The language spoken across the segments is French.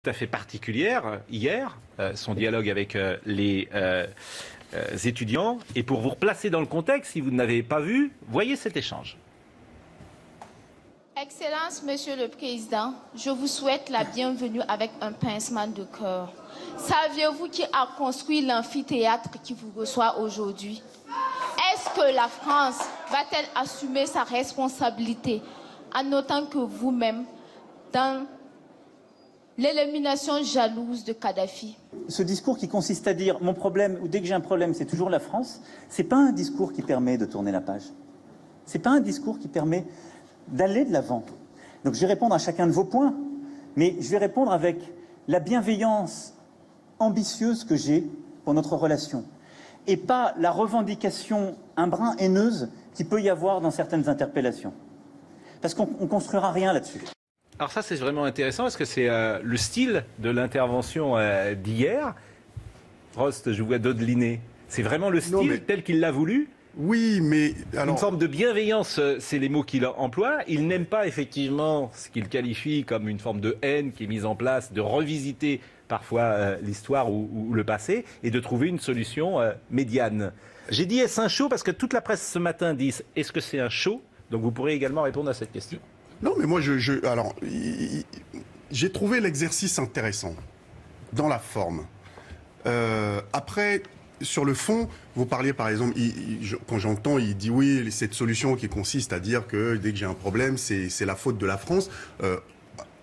tout à fait particulière hier, son dialogue avec les étudiants. Et pour vous replacer dans le contexte, si vous ne l'avez pas vu, voyez cet échange. Excellence, Monsieur le Président, je vous souhaite la bienvenue avec un pincement de cœur. Saviez-vous qui a construit l'amphithéâtre qui vous reçoit aujourd'hui? Est-ce que la France va-t-elle assumer sa responsabilité en autant que vous-même dans l'élimination jalouse de Kadhafi? Ce discours qui consiste à dire mon problème, ou dès que j'ai un problème, c'est toujours la France, c'est pas un discours qui permet de tourner la page. C'est pas un discours qui permet d'aller de l'avant. Donc je vais répondre à chacun de vos points, mais je vais répondre avec la bienveillance ambitieuse que j'ai pour notre relation, et pas la revendication un brin haineuse qu'il peut y avoir dans certaines interpellations. Parce qu'on ne construira rien là-dessus. Alors ça, c'est vraiment intéressant, parce que c'est le style de l'intervention d'hier. Rost, je vois dodeliner. C'est vraiment le style tel qu'il l'a voulu. Oui, mais alors... Une forme de bienveillance, c'est les mots qu'il emploie. Il n'aime pas effectivement ce qu'il qualifie comme une forme de haine qui est mise en place, de revisiter parfois l'histoire ou le passé, et de trouver une solution médiane. J'ai dit est-ce un show parce que toute la presse ce matin dit est-ce que c'est un show? Donc vous pourrez également répondre à cette question. Non, mais moi, alors, j'ai trouvé l'exercice intéressant dans la forme. Après... Sur le fond, vous parliez par exemple, quand j'entends, il dit oui, cette solution qui consiste à dire que dès que j'ai un problème, c'est la faute de la France.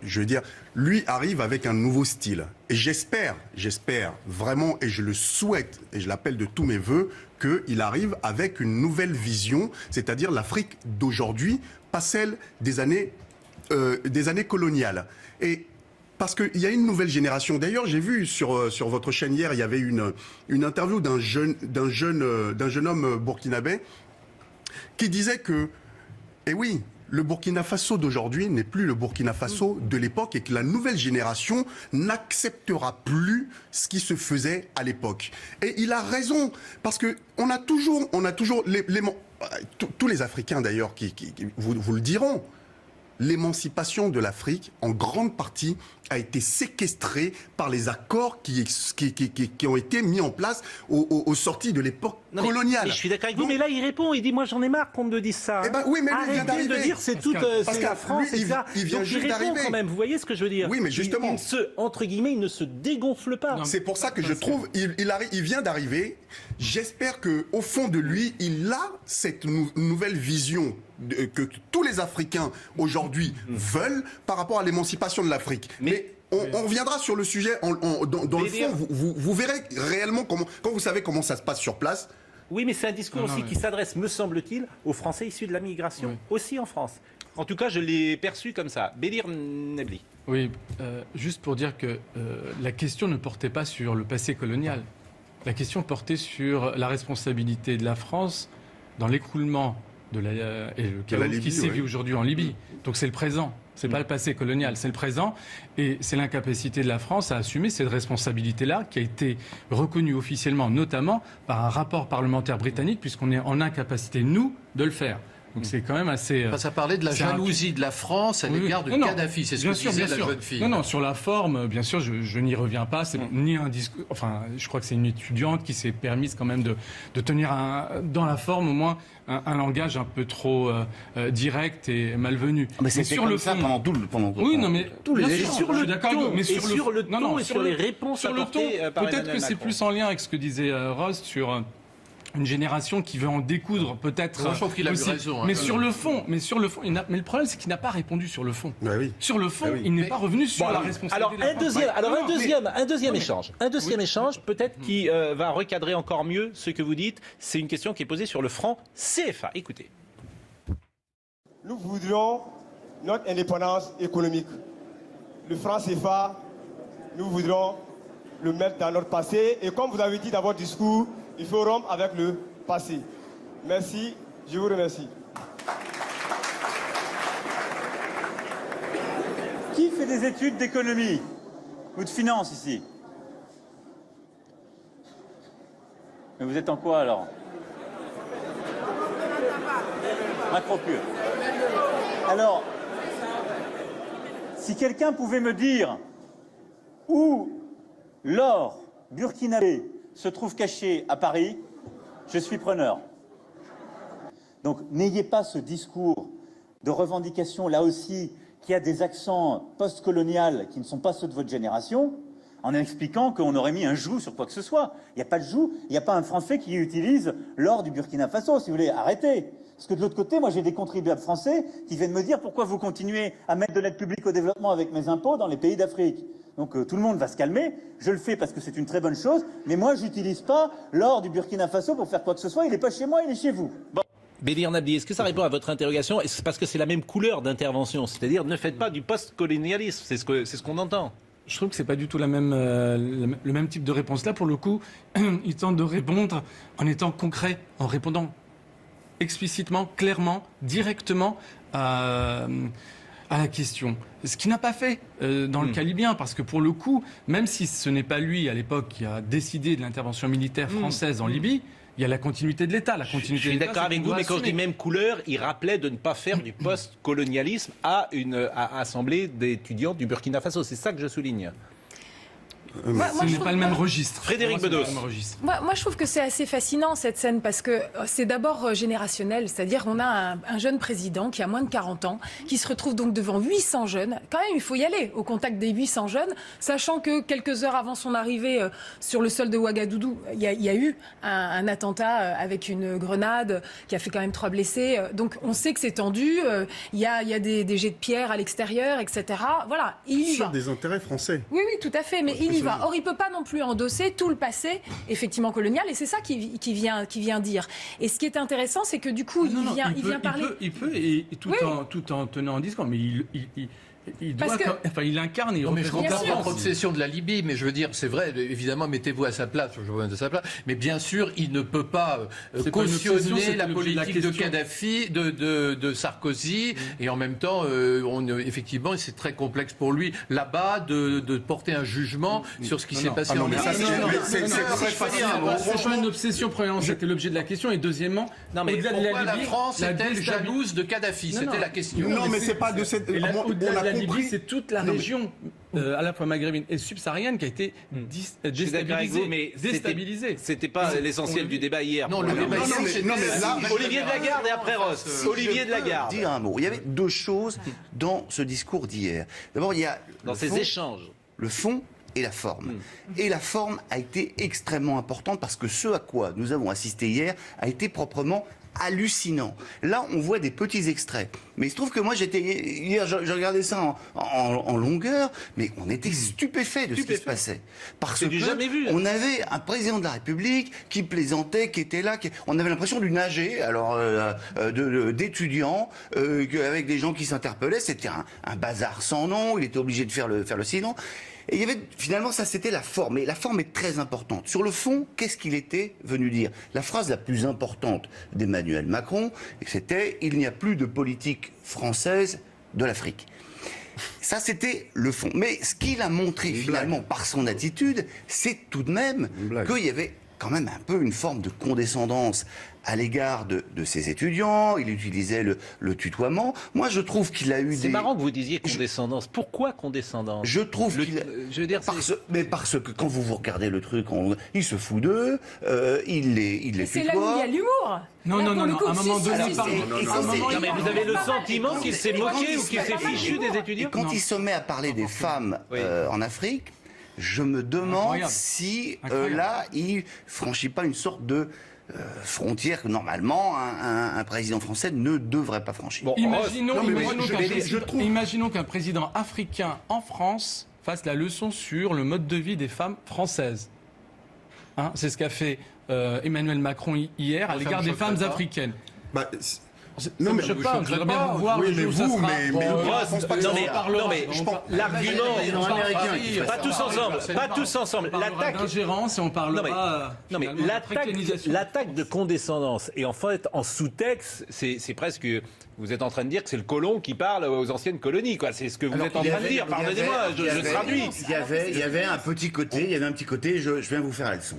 Je veux dire, lui arrive avec un nouveau style. Et j'espère vraiment, et je le souhaite, et je l'appelle de tous mes voeux, qu'il arrive avec une nouvelle vision, c'est-à-dire l'Afrique d'aujourd'hui, pas celle des années coloniales. Et parce qu'il y a une nouvelle génération. D'ailleurs, j'ai vu sur votre chaîne hier, il y avait une interview d'un jeune homme burkinabé qui disait que, eh oui, le Burkina Faso d'aujourd'hui n'est plus le Burkina Faso de l'époque et que la nouvelle génération n'acceptera plus ce qui se faisait à l'époque. Et il a raison, parce que on a toujours tous les Africains d'ailleurs qui vous le diront. L'émancipation de l'Afrique, en grande partie, a été séquestrée par les accords qui ont été mis en place aux sorties de l'époque coloniale. Mais je suis d'accord avec vous, mais là il répond, il dit moi j'en ai marre qu'on me dise ça. Eh ben, oui, mais lui, il vient d'arriver. De dire c'est la France, lui, et ça. Il vient donc juste il répond d'arriver. quand même, vous voyez ce que je veux dire? Oui, mais justement. Entre guillemets, il ne se dégonfle pas. C'est pour ça que je trouve, il vient d'arriver. J'espère qu'au fond de lui, il a cette nouvelle vision que tous les Africains aujourd'hui veulent par rapport à l'émancipation de l'Afrique. Mais on reviendra sur le sujet dans le fond. Vous verrez réellement quand vous savez comment ça se passe sur place. Oui, mais c'est un discours aussi qui s'adresse, me semble-t-il, aux Français issus de la migration, aussi en France. En tout cas, je l'ai perçu comme ça. Bélir Nebli. Oui, juste pour dire que la question ne portait pas sur le passé colonial. La question portait sur la responsabilité de la France dans l'écroulement et le chaos qui sévit aujourd'hui en Libye. Donc c'est le présent. C'est pas le passé colonial, c'est le présent. Et c'est l'incapacité de la France à assumer cette responsabilité-là qui a été reconnue officiellement, notamment par un rapport parlementaire britannique, puisqu'on est en incapacité, nous, de le faire. Donc c'est quand même assez... Ça parlait de la jalousie de la France à l'égard de Kadhafi, c'est ce que disait la jeune fille. Non, sur la forme, bien sûr, je n'y reviens pas. C'est ni un discours... Enfin, je crois que c'est une étudiante qui s'est permise quand même de tenir dans la forme au moins un langage un peu trop direct et malvenu. Mais sur le fond, pendant oui, non, mais tous les échanges. Sur le ton, mais sur le ton et sur les réponses apportées par Emmanuel peut-être que c'est plus en lien avec ce que disait Rost sur... une génération qui veut en découdre peut-être. Je trouve qu'il a eu raison. Mais sur le fond, mais le problème c'est qu'il n'a pas répondu sur le fond. Bah oui. Sur le fond, il n'est pas revenu sur la responsabilité. Un deuxième échange, peut-être qui va recadrer encore mieux ce que vous dites. C'est une question qui est posée sur le franc CFA. Écoutez. Nous voudrions notre indépendance économique. Le franc CFA, nous voudrions le mettre dans notre passé. Et comme vous avez dit dans votre discours, il faut rompre avec le passé. Merci, je vous remercie. Qui fait des études d'économie ou de finance ici? Mais vous êtes en quoi alors? Macro pur. Alors, si quelqu'un pouvait me dire où l'or burkinabé se trouve caché à Paris, je suis preneur. Donc n'ayez pas ce discours de revendication, là aussi, qui a des accents post-coloniaux qui ne sont pas ceux de votre génération, en expliquant qu'on aurait mis un joug sur quoi que ce soit. Il n'y a pas de joug, il n'y a pas un Français qui utilise l'or du Burkina Faso, si vous voulez. Arrêtez. Parce que de l'autre côté, moi j'ai des contribuables français qui viennent me dire pourquoi vous continuez à mettre de l'aide publique au développement avec mes impôts dans les pays d'Afrique. Donc tout le monde va se calmer. Je le fais parce que c'est une très bonne chose, mais moi j'utilise pas l'or du Burkina Faso pour faire quoi que ce soit. Il n'est pas chez moi, il est chez vous. Bon. Bélir Nabli, est-ce que ça répond à votre interrogation? C'est parce que c'est la même couleur d'intervention, c'est-à-dire ne faites pas du post-colonialisme, c'est ce qu'on entend. Je trouve que c'est pas du tout le même type de réponse. Là, pour le coup, il tente de répondre en étant concret, en répondant explicitement, clairement, directement à la question. Ce qu'il n'a pas fait dans le cas libyen, parce que pour le coup, même si ce n'est pas lui, à l'époque, qui a décidé de l'intervention militaire française en Libye, il y a la continuité de l'État. Je suis d'accord avec vous, mais quand je dis même couleur, il rappelait de ne pas faire du post-colonialisme à une assemblée d'étudiants du Burkina Faso. C'est ça que je souligne. Ce n'est pas le même registre. Frédéric Bedos. Moi, je trouve que c'est assez fascinant cette scène parce que c'est d'abord générationnel, c'est-à-dire on a un jeune président qui a moins de 40 ans, qui se retrouve donc devant 800 jeunes. Quand même, il faut y aller au contact des 800 jeunes, sachant que quelques heures avant son arrivée sur le sol de Ouagadougou, il y a eu un attentat avec une grenade qui a fait quand même 3 blessés. Donc on sait que c'est tendu, il y a des jets de pierre à l'extérieur, etc. Voilà, il y va. Sur des intérêts français. Oui, tout à fait, mais il y va. Or, il ne peut pas non plus endosser tout le passé, effectivement, colonial, et c'est ça qu'il vient dire. Et ce qui est intéressant, c'est que du coup, il vient parler... Il peut, tout en tenant en discours, mais il incarne et mais je comprends votre obsession de la Libye, mais je veux dire, c'est vrai, évidemment, mettez-vous à sa place, je vois de sa place, mais bien sûr, il ne peut pas cautionner la politique de Kadhafi, de Sarkozy, et en même temps, effectivement, c'est très complexe pour lui, là-bas, de porter un jugement sur ce qui s'est passé en Libye. C'est pas une obsession, premièrement, c'était l'objet de la question, et deuxièmement, pourquoi la France est-elle jalouse de Kadhafi? C'était la question. Non, mais c'est pas de cette... La Libye, c'est toute la région, à la fois maghrébine et subsaharienne, qui a été déstabilisée. C'était pas l'essentiel du débat hier. Non, le débat hier, Olivier de Lagarde et après Rost. Olivier de Lagarde. Dire un mot. Il y avait 2 choses dans ce discours d'hier. D'abord, il y a dans ces échanges, le fond et la forme. Et la forme a été extrêmement importante parce que ce à quoi nous avons assisté hier a été proprement hallucinant. Là, on voit des petits extraits. Mais il se trouve que moi, hier, je regardais ça en longueur, mais on était stupéfait de ce qui se passait. Parce que jamais vu. On avait un président de la République qui plaisantait, qui était là, on avait l'impression d'une AG, alors d'étudiants, avec des gens qui s'interpellaient. C'était un bazar sans nom. Il était obligé de faire le silence. Et il y avait, finalement, ça c'était la forme. Et la forme est très importante. Sur le fond, qu'est-ce qu'il était venu dire? La phrase la plus importante d'Emmanuel Macron, c'était « Il n'y a plus de politique française de l'Afrique ». Ça, c'était le fond. Mais ce qu'il a montré, finalement, par son attitude, c'est tout de même qu'il y avait quand même un peu une forme de condescendance à l'égard de ses étudiants. Il utilisait le tutoiement. Moi, je trouve qu'il a eu C'est marrant que vous disiez condescendance. Pourquoi condescendance? Je trouve je veux dire, parce que quand vous regardez le truc, il se fout d'eux, il les tutoie. C'est là où il y a l'humour. Non, à un moment donné, mais vous avez le sentiment qu'il s'est moqué ou qu'il s'est fichu des étudiants? Et quand il se met à parler des femmes en Afrique, je me demande si là, il franchit pas une sorte de frontière que normalement un président français ne devrait pas franchir. Bon, imaginons qu'un président africain en France fasse la leçon sur le mode de vie des femmes françaises. C'est ce qu'a fait Emmanuel Macron hier à l'égard des femmes africaines. Non, mais je voudrais bien vous voir le jour où ça sera. L'argument, pas tous ensemble. L'attaque d'ingérence et on parlera. Non mais l'attaque de condescendance et en fait en sous-texte, c'est presque. Vous êtes en train de dire que c'est le colon qui parle aux anciennes colonies, quoi. C'est ce que vous êtes en train de dire. Pardonnez-moi, je traduis. Il y avait un petit côté. Je viens vous faire la leçon.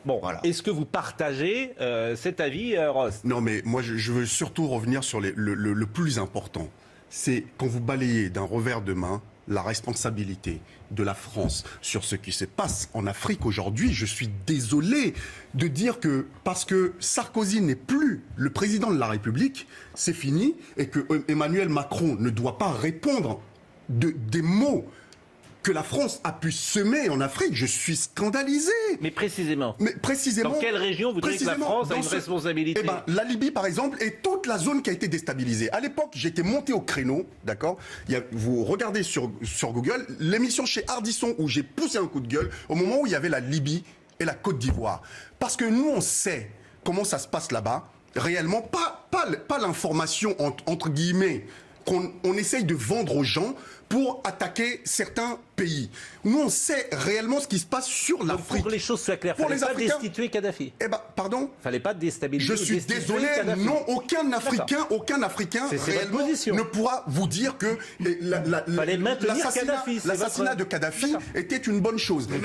Bon, voilà. Est-ce que vous partagez cet avis, Rost? Non, mais moi, je veux surtout revenir sur le plus important. C'est quand vous balayez d'un revers de main la responsabilité de la France sur ce qui se passe en Afrique aujourd'hui, je suis désolé de dire que parce que Sarkozy n'est plus le président de la République, c'est fini, et que Emmanuel Macron ne doit pas répondre des mots que la France a pu semer en Afrique, je suis scandalisé. Mais précisément. Dans quelle région vous dites que la France a une responsabilité? Eh ben, la Libye, par exemple, est toute la zone qui a été déstabilisée. À l'époque, j'étais monté au créneau, d'accord. Vous regardez sur Google l'émission chez Ardisson où j'ai poussé un coup de gueule au moment où il y avait la Libye et la Côte d'Ivoire. Parce que nous, on sait comment ça se passe là-bas. Réellement, pas l'information entre guillemets qu'on essaye de vendre aux gens pour attaquer certains pays. Nous, on sait réellement ce qui se passe sur l'Afrique. Pour que les choses soient claires, il ne fallait pas destituer Kadhafi. Eh ben, pardon ? Il ne fallait pas déstabiliser. Je suis désolé, Kadhafi. non, aucun Africain réellement ne pourra vous dire que l'assassinat de Kadhafi était une bonne chose. Non,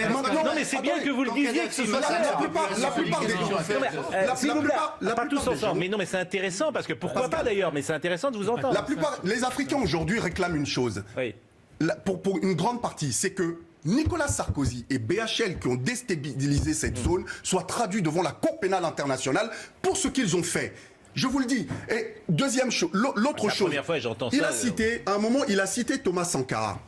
mais c'est bien que vous le disiez, que ce soit clair. La plupart des gens... S'il vous plaît, pas tous ensemble. Mais non, mais c'est intéressant, parce que pourquoi pas d'ailleurs, mais c'est intéressant de vous entendre. La plupart, les Africains aujourd'hui réclament une chose. Oui. Pour une grande partie, c'est que Nicolas Sarkozy et BHL qui ont déstabilisé cette zone soient traduits devant la Cour pénale internationale pour ce qu'ils ont fait. Je vous le dis. Et deuxième chose, l'autre chose. La première fois, j'entends ça. À un moment, il a cité Thomas Sankara.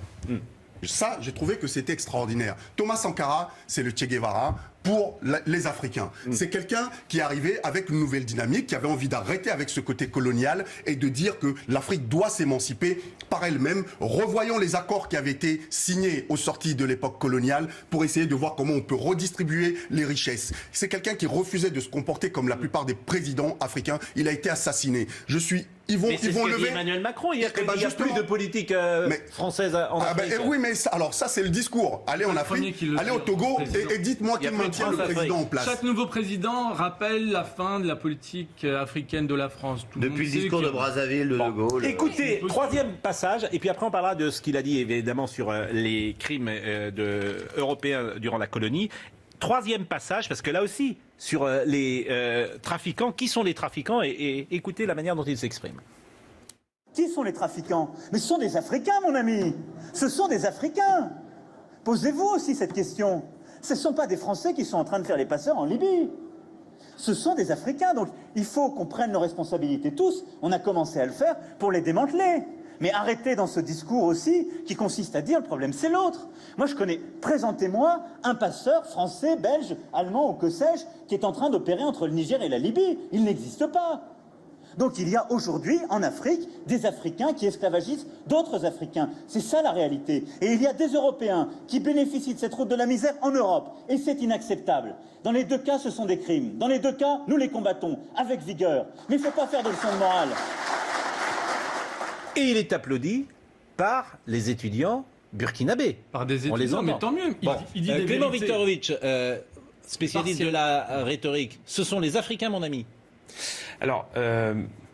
Ça, j'ai trouvé que c'était extraordinaire. Thomas Sankara, c'est le Che Guevara pour les Africains. C'est quelqu'un qui est arrivé avec une nouvelle dynamique, qui avait envie d'arrêter avec ce côté colonial et de dire que l'Afrique doit s'émanciper par elle-même. Revoyons les accords qui avaient été signés aux sorties de l'époque coloniale pour essayer de voir comment on peut redistribuer les richesses. C'est quelqu'un qui refusait de se comporter comme la plupart des présidents africains. Il a été assassiné. Ils vont lever. Emmanuel Macron, il y a plus de politique française en Afrique. Oui, mais ça c'est le discours. Allez en Afrique, allez au Togo et dites-moi qui maintient le président en place. Chaque nouveau président rappelle la fin de la politique africaine de la France. Depuis le discours de Brazzaville de De Gaulle. Écoutez, troisième passage, et puis après on parlera de ce qu'il a dit évidemment sur les crimes européens durant la colonie. Troisième passage, parce que là aussi, sur les trafiquants, qui sont les trafiquants et écoutez la manière dont ils s'expriment. Qui sont les trafiquants? Mais ce sont des Africains, mon ami. Ce sont des Africains. Posez-vous aussi cette question. Ce ne sont pas des Français qui sont en train de faire les passeurs en Libye. Ce sont des Africains. Donc il faut qu'on prenne nos responsabilités tous. On a commencé à le faire pour les démanteler. Mais arrêtez dans ce discours aussi qui consiste à dire le problème c'est l'autre. Moi je connais, présentez-moi un passeur français, belge, allemand ou que sais-je qui est en train d'opérer entre le Niger et la Libye. Il n'existe pas. Donc il y a aujourd'hui en Afrique des Africains qui esclavagisent d'autres Africains. C'est ça la réalité. Et il y a des Européens qui bénéficient de cette route de la misère en Europe. Et c'est inacceptable. Dans les deux cas, ce sont des crimes. Dans les deux cas, nous les combattons avec vigueur. Mais il ne faut pas faire de leçons de morale. Et il est applaudi par les étudiants burkinabés. Par des étudiants, mais tant mieux. Il dit Clément Viktorovitch, spécialiste de la rhétorique, ce sont les Africains, mon ami. Alors,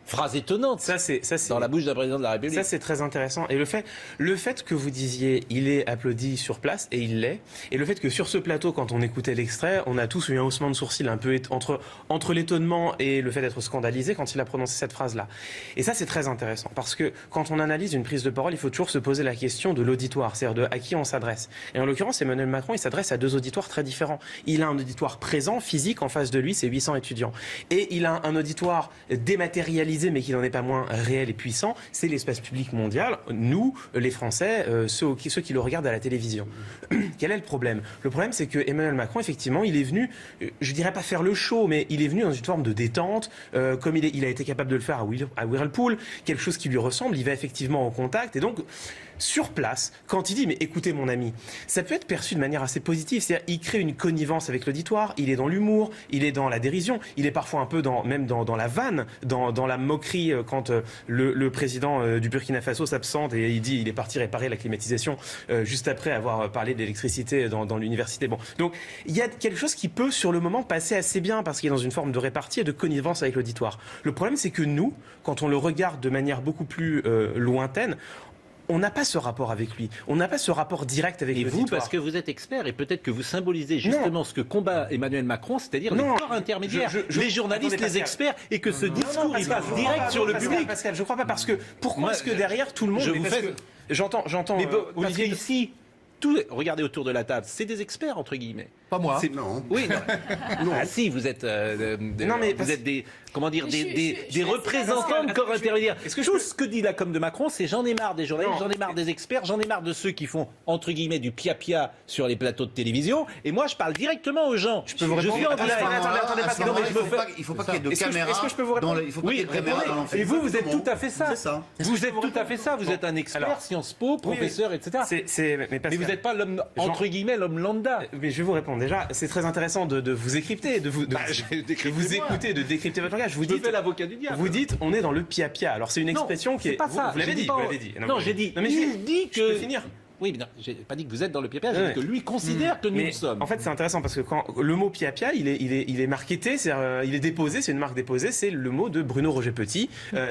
phrase étonnante. Ça, c'est dans la bouche d'un président de la République. Ça, c'est très intéressant. Et le fait que vous disiez, il est applaudi sur place, et il l'est. Et le fait que sur ce plateau, quand on écoutait l'extrait, on a tous eu un haussement de sourcil un peu entre l'étonnement et le fait d'être scandalisé quand il a prononcé cette phrase-là. Et ça, c'est très intéressant. Parce que quand on analyse une prise de parole, il faut toujours se poser la question de l'auditoire, c'est-à-dire de à qui on s'adresse. Et en l'occurrence, Emmanuel Macron, il s'adresse à deux auditoires très différents. Il a un auditoire présent, physique, en face de lui, c'est 800 étudiants. Et il a un auditoire dématérialisé, mais qui n'en est pas moins réel et puissant, c'est l'espace public mondial, nous, les Français, ceux qui le regardent à la télévision. Quel est le problème? Le problème, c'est que Emmanuel Macron, effectivement, il est venu, je dirais pas faire le show, mais il est venu dans une forme de détente, comme il a été capable de le faire à Whirlpool, quelque chose qui lui ressemble, il va effectivement au contact, et donc, sur place, quand il dit « mais écoutez mon ami », ça peut être perçu de manière assez positive, c'est-à-dire il crée une connivence avec l'auditoire, il est dans l'humour, il est dans la dérision, il est parfois un peu même dans la vanne, dans la moquerie quand le président du Burkina Faso s'absente et il dit il est parti réparer la climatisation juste après avoir parlé d'électricité dans l'université. Bon. Donc il y a quelque chose qui peut sur le moment passer assez bien parce qu'il est dans une forme de répartie et de connivence avec l'auditoire. Le problème c'est que nous, quand on le regarde de manière beaucoup plus lointaine, on n'a pas ce rapport avec lui. On n'a pas ce rapport direct avec l'auditoire. Et vous, parce que vous êtes expert et peut-être que vous symbolisez justement ce que combat Emmanuel Macron, c'est-à-dire les corps intermédiaires, les journalistes, les experts, et que ce discours il passe direct sur le public. Pascal, je ne crois pas parce que pourquoi est-ce que derrière tout le monde... J'entends. Mais Olivier, ici, regardez autour de la table, c'est des experts entre guillemets. Pas moi. Non. Oui, non. Ah si, vous êtes, vous êtes des, comment dire, des représentants de corps intermédiaires. Tout ce que dit la com de Macron, c'est j'en ai marre des journalistes, j'en ai marre des experts, j'en ai marre de ceux qui font entre guillemets du pia-pia sur les plateaux de télévision. Et moi, je parle directement aux gens. Je peux vous répondre. Il faut pas qu'il y ait de caméras. Est-ce que je peux vous répondre? Il faut pas qu'il y ait de caméras dans l'amphithéâtre. Et vous êtes tout à fait ça. C'est ça. Vous êtes tout à fait ça. Vous êtes un expert, Sciences Po, professeur, etc. Mais vous n'êtes pas l'homme, entre guillemets, l'homme lambda. Mais je vais vous répondre. Déjà, c'est très intéressant de vous écrypter, de vous écouter, de décrypter votre langage. Je fais l'avocat du diable. Vous dites, on est dans le pia-pia. Alors c'est une expression qui est. Pas ça. Vous l'avez dit. Non, j'ai dit. Il dit que. Je peux finir. Oui, mais non, j'ai pas dit que vous êtes dans le pia-pia, j'ai dit que lui considère que nous le sommes. En fait, c'est intéressant parce que quand le mot pia-pia, il est marketé, il est déposé, c'est une marque déposée, c'est le mot de Bruno Roger Petit,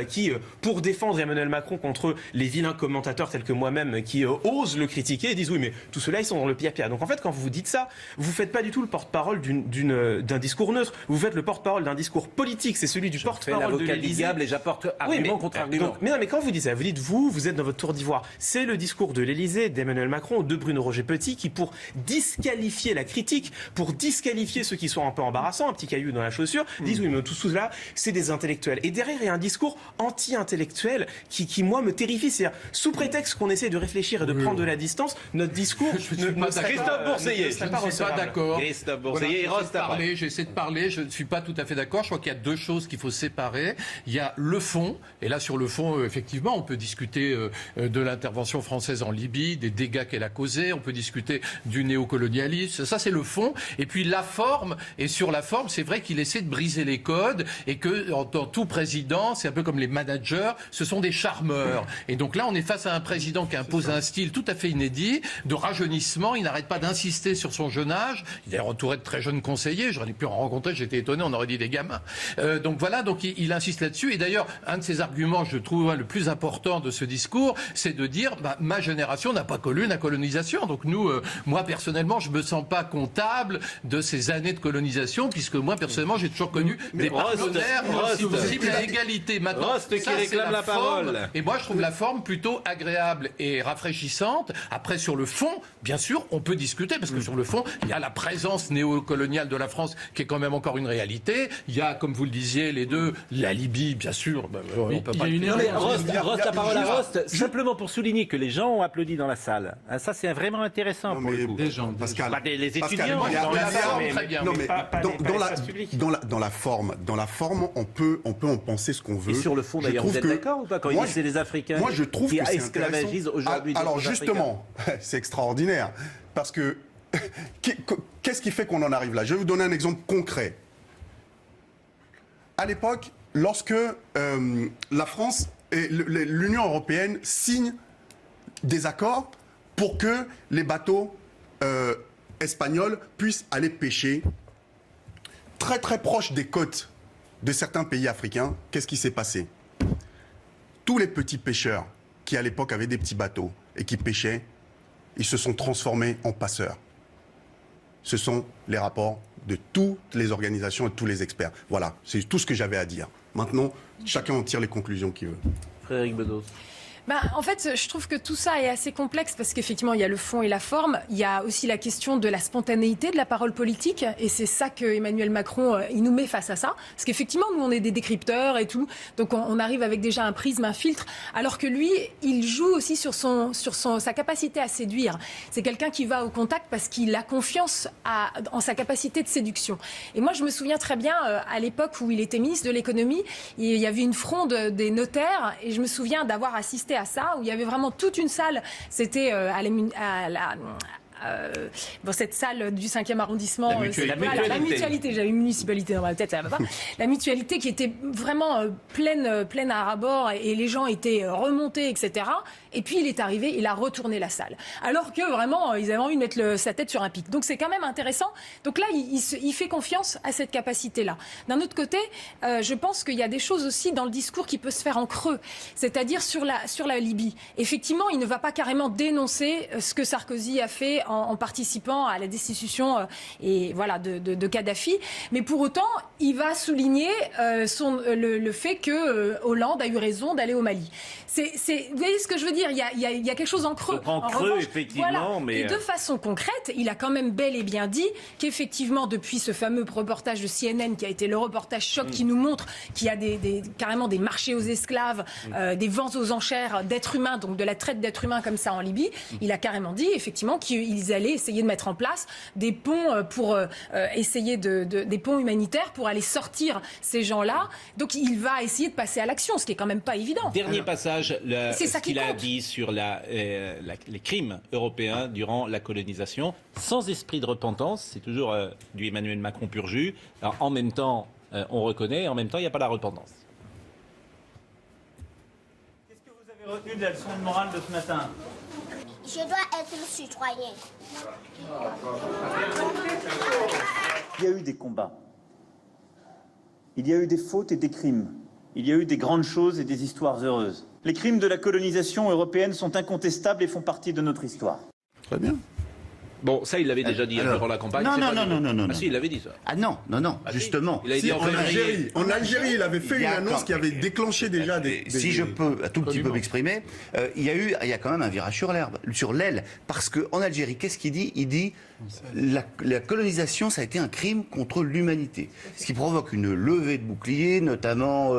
qui, pour défendre Emmanuel Macron contre les vilains commentateurs tels que moi-même, qui osent le critiquer et disent oui, mais tout cela, ils sont dans le pia-pia. Donc en fait, quand vous dites ça, vous faites pas du tout le porte-parole d'un discours neutre, vous faites le porte-parole d'un discours politique, c'est celui du porte-parole de l'Élysée. Et j'apporte argument contre argument. Mais quand vous dites ça, vous dites vous êtes dans votre tour d'ivoire. C'est le discours de l'Élysée, d'Emmanuel Macron, de Bruno Roger Petit, qui pour disqualifier la critique, pour disqualifier ceux qui sont un peu embarrassants, un petit caillou dans la chaussure, disent oui mais tout cela c'est des intellectuels. Et derrière il y a un discours anti-intellectuel qui moi me terrifie. C'est-à-dire sous prétexte qu'on essaie de réfléchir et de prendre de la distance, notre discours Christophe Bourseiller, je ne suis pas d'accord. Christophe Bourseiller, j'essaie de parler, je ne suis pas tout à fait d'accord. Je crois qu'il y a deux choses qu'il faut séparer. Il y a le fond, et là sur le fond effectivement on peut discuter de l'intervention française en Libye, des dégâts qu'elle a causé, on peut discuter du néocolonialisme, ça c'est le fond, et puis la forme, et sur la forme c'est vrai qu'il essaie de briser les codes, et que dans tout président, c'est un peu comme les managers, ce sont des charmeurs, et donc là on est face à un président qui impose un style tout à fait inédit, de rajeunissement, il n'arrête pas d'insister sur son jeune âge, il est entouré de très jeunes conseillers, j'aurais pu en rencontrer, j'étais étonné, on aurait dit des gamins, donc voilà, donc il insiste là-dessus, et d'ailleurs un de ses arguments, je trouve le plus important de ce discours, c'est de dire, ma génération n'a pas connu la colonisation. Donc nous, moi personnellement, je me sens pas comptable de ces années de colonisation, puisque moi personnellement, j'ai toujours connu des partenaires cibles à égalité. Maintenant, Rost qui réclame la parole. Et moi, je trouve la forme plutôt agréable et rafraîchissante. Après, sur le fond, bien sûr, on peut discuter, parce que sur le fond, il y a la présence néocoloniale de la France, qui est quand même encore une réalité. Il y a, comme vous le disiez, les deux, la Libye, bien sûr. On peut pas. Rost, la parole à Rost, simplement pour souligner que les gens ont applaudi dans la salle. Ça, c'est vraiment intéressant pour le coup. Des gens. Pascal, les étudiants. Dans la forme, on peut en penser ce qu'on veut. Et sur le fond, d'ailleurs, vous êtes d'accord ou pas quand c'est les Africains qui esclavagisent aujourd'hui? Alors justement, c'est extraordinaire parce que qu'est-ce qui fait qu'on en arrive là? Je vais vous donner un exemple concret. À l'époque, lorsque la France et l'Union européenne signent des accords pour que les bateaux espagnols puissent aller pêcher très très proche des côtes de certains pays africains, qu'est-ce qui s'est passé? Tous les petits pêcheurs qui à l'époque avaient des petits bateaux et qui pêchaient, ils se sont transformés en passeurs. Ce sont les rapports de toutes les organisations et de tous les experts. Voilà, c'est tout ce que j'avais à dire. Maintenant, chacun en tire les conclusions qu'il veut. Frédéric Bedos. En fait, je trouve que tout ça est assez complexe parce qu'effectivement, il y a le fond et la forme. Il y a aussi la question de la spontanéité de la parole politique. Et c'est ça que Emmanuel Macron, il nous met face à ça. Parce qu'effectivement, nous, on est des décrypteurs et tout. Donc, on arrive avec déjà un prisme, un filtre. Alors que lui, il joue aussi sur sa capacité à séduire. C'est quelqu'un qui va au contact parce qu'il a confiance en sa capacité de séduction. Et moi, je me souviens très bien, à l'époque où il était ministre de l'économie, il y avait une fronde des notaires. Et je me souviens d'avoir assisté à ça, où il y avait vraiment toute une salle, c'était dans cette salle du 5e arrondissement, la mutualité, j'avais une municipalité dans ma tête, ça va pas. La mutualité qui était vraiment pleine à ras-bord et les gens étaient remontés, etc. Et puis il est arrivé, il a retourné la salle. Alors que vraiment, ils avaient envie de mettre sa tête sur un pic. Donc c'est quand même intéressant. Donc là, il fait confiance à cette capacité-là. D'un autre côté, je pense qu'il y a des choses aussi dans le discours qui peut se faire en creux. C'est-à-dire sur la Libye. Effectivement, il ne va pas carrément dénoncer ce que Sarkozy a fait en participant à la destitution et voilà de Kadhafi. Mais pour autant, il va souligner le fait que Hollande a eu raison d'aller au Mali. Vous voyez ce que je veux dire, il y a quelque chose en creux. En revanche, effectivement, voilà. mais Et de façon concrète, il a quand même bel et bien dit qu'effectivement, depuis ce fameux reportage de CNN qui a été le reportage choc qui nous montre qu'il y a carrément des marchés aux esclaves, des ventes aux enchères d'êtres humains, donc de la traite d'êtres humains comme ça en Libye, il a carrément dit effectivement qu'ils allaient essayer de mettre en place des ponts pour essayer des ponts humanitaires pour aller sortir ces gens-là. Donc il va essayer de passer à l'action, ce qui est quand même pas évident. Dernier passage, ce qu'il a dit sur les crimes européens durant la colonisation, sans esprit de repentance, c'est toujours du Emmanuel Macron pur jus. Alors, en même temps, on reconnaît, en même temps, il n'y a pas la repentance. Qu'est-ce que vous avez retenu de la leçon de morale de ce matin? Je dois être citoyen. Il y a eu des combats. Il y a eu des fautes et des crimes. Il y a eu des grandes choses et des histoires heureuses. Les crimes de la colonisation européenne sont incontestables et font partie de notre histoire. Très bien. Bon, ça, il l'avait déjà dit durant la campagne. Non. Ah si, il l'avait dit ça. Ah non, justement. Il a dit en Algérie, il avait fait une annonce qui avait déclenché déjà des... Si je peux un tout petit peu m'exprimer, il y a quand même un virage sur l'aile. Parce qu'en Algérie, qu'est-ce qu'il dit? Il dit la colonisation, ça a été un crime contre l'humanité. Ce qui provoque une levée de boucliers, notamment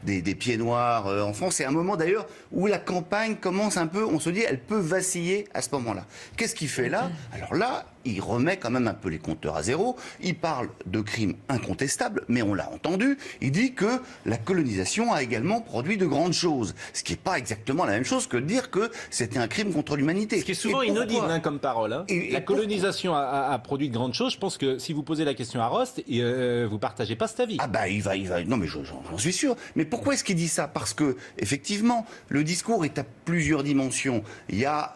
des pieds noirs en France. C'est un moment d'ailleurs où la campagne commence un peu, on se dit, elle peut vaciller à ce moment-là. Qu'est-ce qu'il fait là? Alors là, il remet quand même un peu les compteurs à zéro. Il parle de crimes incontestables, mais on l'a entendu. Il dit que la colonisation a également produit de grandes choses. Ce qui n'est pas exactement la même chose que de dire que c'était un crime contre l'humanité. Ce qui est souvent inaudible comme parole. Hein. La colonisation a produit de grandes choses. Je pense que si vous posez la question à Rost, vous ne partagez pas cet avis. Ah bah il va. Non mais j'en suis sûr. Mais pourquoi est-ce qu'il dit ça? Parce que, effectivement, le discours est à plusieurs dimensions. Il y a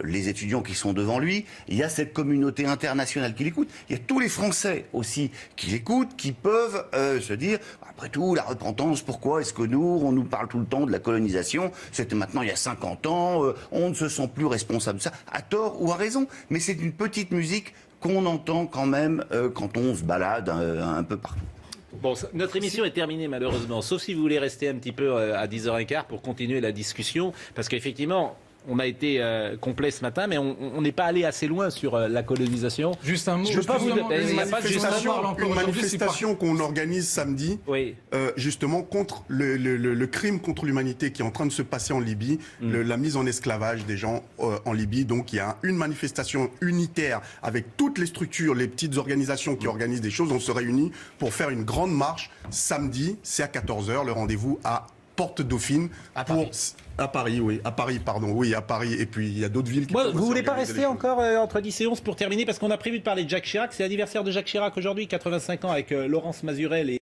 les étudiants qui sont devant lui, il y a cette communauté internationale qui l'écoute, il y a tous les Français aussi qui l'écoutent, qui peuvent se dire, après tout, la repentance, pourquoi est-ce que on nous parle tout le temps de la colonisation? C'était maintenant il y a 50 ans, on ne se sent plus responsable de ça, à tort ou à raison. Mais c'est une petite musique qu'on entend quand même quand on se balade un peu partout. Bon, notre émission est terminée malheureusement, sauf si vous voulez rester un petit peu à 10h15 pour continuer la discussion, parce qu'effectivement, on a été complet ce matin, mais on n'est pas allé assez loin sur la colonisation. Juste un mot. Je veux pas vous... Une manifestation qu'on organise samedi, oui. Justement contre le crime contre l'humanité qui est en train de se passer en Libye, la mise en esclavage des gens en Libye. Donc il y a une manifestation unitaire avec toutes les structures, les petites organisations qui organisent des choses. On se réunit pour faire une grande marche samedi, c'est à 14h, le rendez-vous à Porte Dauphine. À Paris, et puis il y a d'autres villes qui... Vous voulez pas rester encore entre 10 et 11 pour terminer, parce qu'on a prévu de parler de Jacques Chirac, c'est l'anniversaire de Jacques Chirac aujourd'hui, 85 ans, avec Laurence Mazurel et